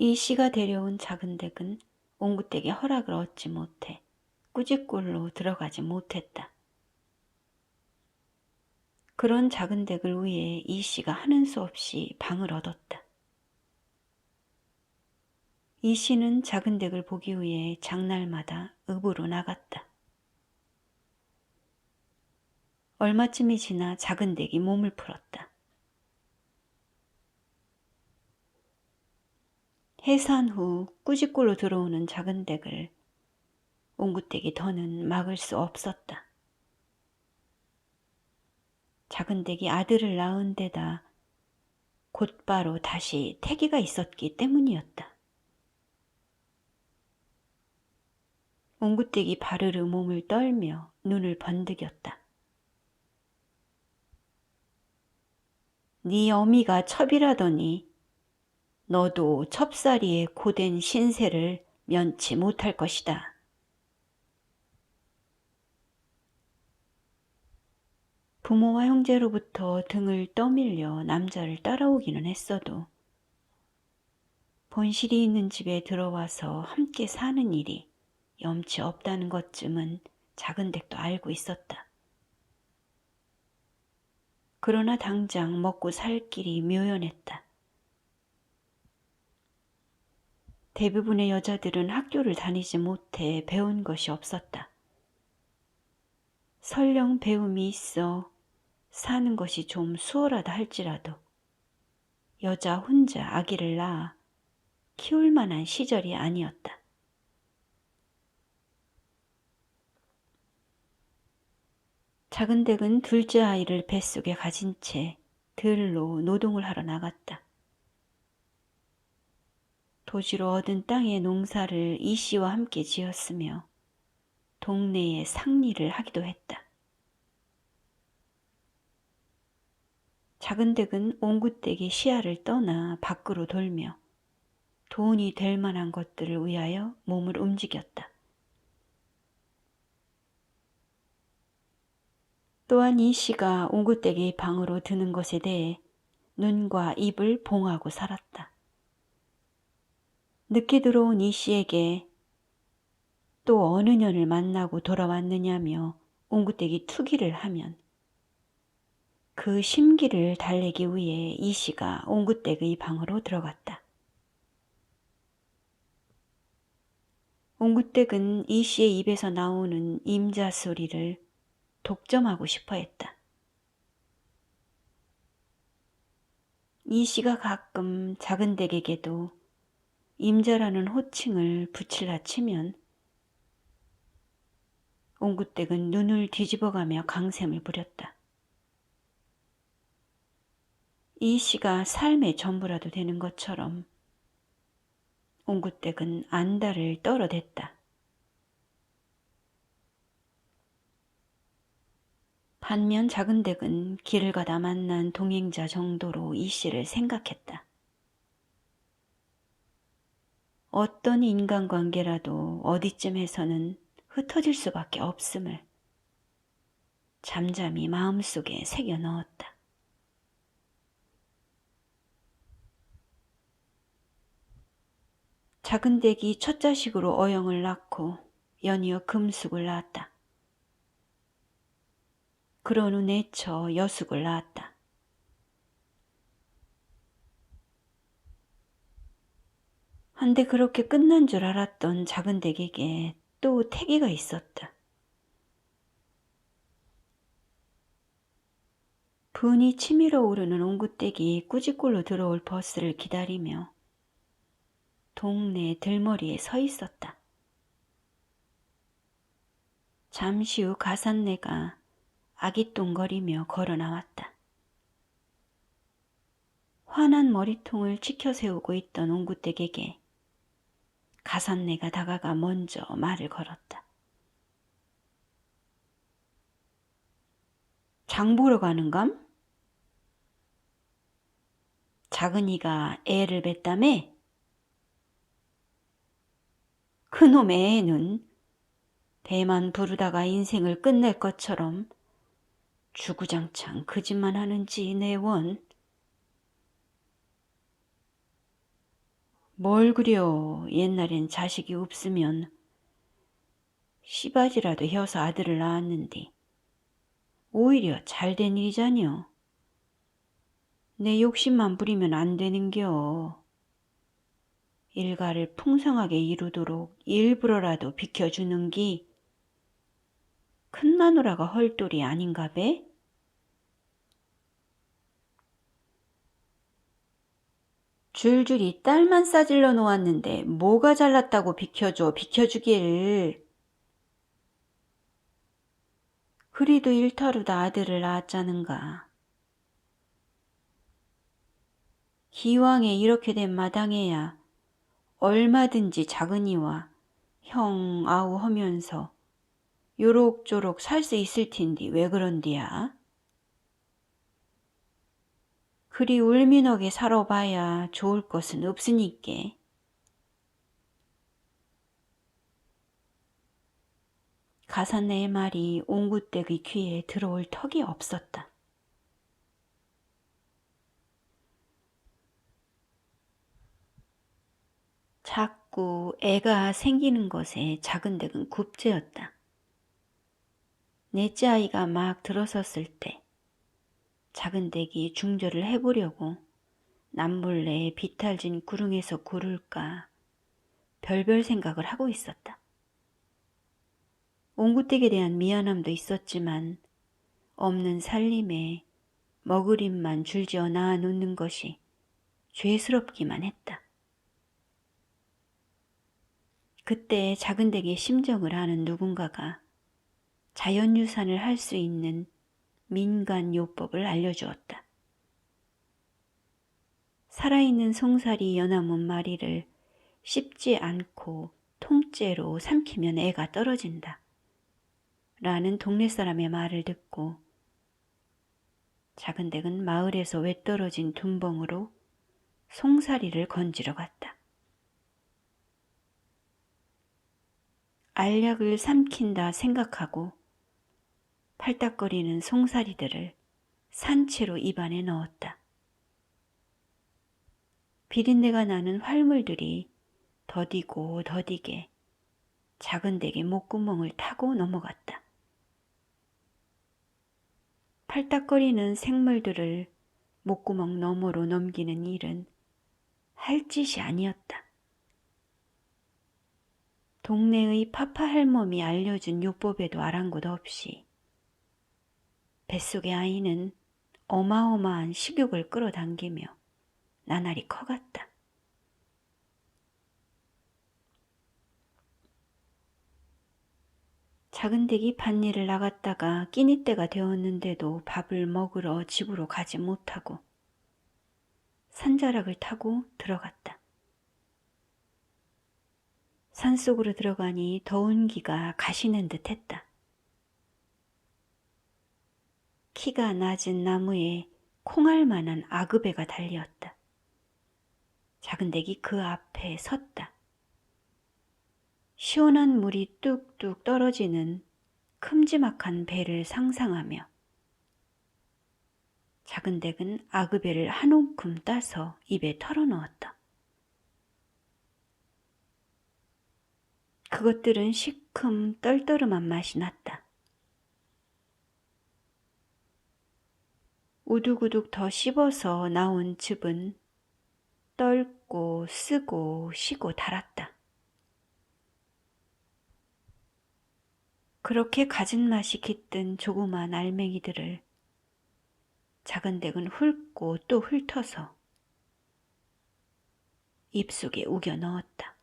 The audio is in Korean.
이 씨가 데려온 작은 댁은 옹구댁의 허락을 얻지 못해 꾸짖골로 들어가지 못했다. 그런 작은 댁을 위해 이 씨가 하는 수 없이 방을 얻었다. 이 씨는 작은 댁을 보기 위해 장날마다 읍으로 나갔다. 얼마쯤이 지나 작은 댁이 몸을 풀었다. 해산 후 꾸짖골로 들어오는 작은 댁을 옹구댁이 더는 막을 수 없었다. 작은 댁이 아들을 낳은 데다 곧바로 다시 태기가 있었기 때문이었다. 옹구댁이 바르르 몸을 떨며 눈을 번득였다. 네 어미가 첩이라더니 너도 첩살이의 고된 신세를 면치 못할 것이다. 부모와 형제로부터 등을 떠밀려 남자를 따라오기는 했어도 본실이 있는 집에 들어와서 함께 사는 일이 염치 없다는 것쯤은 작은 댁도 알고 있었다. 그러나 당장 먹고 살 길이 묘연했다. 대부분의 여자들은 학교를 다니지 못해 배운 것이 없었다. 설령 배움이 있어 사는 것이 좀 수월하다 할지라도 여자 혼자 아기를 낳아 키울 만한 시절이 아니었다. 작은 댁은 둘째 아이를 뱃속에 가진 채 들로 노동을 하러 나갔다. 도지로 얻은 땅의 농사를 이 씨와 함께 지었으며 동네에 상리를 하기도 했다. 작은 댁은 옹구댁의 시야를 떠나 밖으로 돌며 돈이 될 만한 것들을 위하여 몸을 움직였다. 또한 이 씨가 옹구댁의 방으로 드는 것에 대해 눈과 입을 봉하고 살았다. 늦게 들어온 이 씨에게 또 어느 년을 만나고 돌아왔느냐며 옹구댁이 투기를 하면 그 심기를 달래기 위해 이 씨가 옹구댁의 방으로 들어갔다. 옹구댁은 이 씨의 입에서 나오는 임자 소리를 독점하고 싶어 했다. 이 씨가 가끔 작은 댁에게도 임자라는 호칭을 붙일라 치면 옹구댁은 눈을 뒤집어가며 강셈을 부렸다. 이 씨가 삶의 전부라도 되는 것처럼 옹구댁은 안달을 떨어댔다. 반면 작은 댁은 길을 가다 만난 동행자 정도로 이 씨를 생각했다. 어떤 인간관계라도 어디쯤에서는 흩어질 수밖에 없음을 잠잠히 마음속에 새겨 넣었다. 작은 댁이 첫 자식으로 어영을 낳고 연이어 금숙을 낳았다. 그런 후 내쳐 여숙을 낳았다. 한데 그렇게 끝난 줄 알았던 작은 댁에게 또 태기가 있었다. 분이 치밀어 오르는 옹구댁이 꾸짖골로 들어올 버스를 기다리며 동네 들머리에 서 있었다. 잠시 후 가산내가 아기똥거리며 걸어 나왔다. 환한 머리통을 치켜세우고 있던 옹구댁에게 가산내가 다가가 먼저 말을 걸었다. 장 보러 가는감? 작은이가 애를 뱄다며? 그놈의 애는 배만 부르다가 인생을 끝낼 것처럼 주구장창 그 짓만 하는지 내 원. 뭘 그려. 옛날엔 자식이 없으면 씨바지라도 해서 아들을 낳았는데 오히려 잘된 일이잖여. 내 욕심만 부리면 안 되는겨. 일가를 풍성하게 이루도록 일부러라도 비켜주는 기 큰 마누라가 헐돌이 아닌가 배? 줄줄이 딸만 싸질러 놓았는데 뭐가 잘났다고 비켜주길. 그리도 일타루다 아들을 낳았자는가. 기왕에 이렇게 된 마당에야 얼마든지 작은이와 형 아우 하면서 요록조록 살 수 있을 텐디 왜 그런디야? 그리 울미너게 살아봐야 좋을 것은 없으니께. 가산내의 말이 옹구댁의 귀에 들어올 턱이 없었다. 자꾸 애가 생기는 것에 작은댁은 굽제였다. 넷째 아이가 막 들어섰을 때 작은댁이 중절을 해보려고 남몰래 비탈진 구릉에서 구를까 별별 생각을 하고 있었다. 옹구댁에 대한 미안함도 있었지만 없는 살림에 먹으림만 줄지어 낳아놓는 것이 죄스럽기만 했다. 그때 작은댁의 심정을 아는 누군가가 자연유산을 할 수 있는 민간요법을 알려주었다. 살아있는 송사리 연화문 마리를 씹지 않고 통째로 삼키면 애가 떨어진다. 라는 동네 사람의 말을 듣고 작은댁은 마을에서 외떨어진 둔벙으로 송사리를 건지러 갔다. 알약을 삼킨다 생각하고 팔딱거리는 송사리들을 산채로 입안에 넣었다. 비린내가 나는 활물들이 더디고 더디게 작은댁의 목구멍을 타고 넘어갔다. 팔딱거리는 생물들을 목구멍 너머로 넘기는 일은 할 짓이 아니었다. 동네의 파파 할멈이 알려준 요법에도 아랑곳 없이 뱃속의 아이는 어마어마한 식욕을 끌어당기며 나날이 커갔다. 작은댁이 밭일을 나갔다가 끼니 때가 되었는데도 밥을 먹으러 집으로 가지 못하고 산자락을 타고 들어갔다. 산속으로 들어가니 더운 기가 가시는 듯 했다. 키가 낮은 나무에 콩알만한 아그배가 달렸다. 작은댁이 그 앞에 섰다. 시원한 물이 뚝뚝 떨어지는 큼지막한 배를 상상하며 작은댁은 아그배를 한 움큼 따서 입에 털어넣었다. 그것들은 시큼 떨떠름한 맛이 났다. 우두구둑 더 씹어서 나온 즙은 떨고 쓰고 쉬고 달았다. 그렇게 가진 맛이 깃든 조그만 알맹이들을 작은댁은 훑고 또 훑어서 입속에 우겨 넣었다.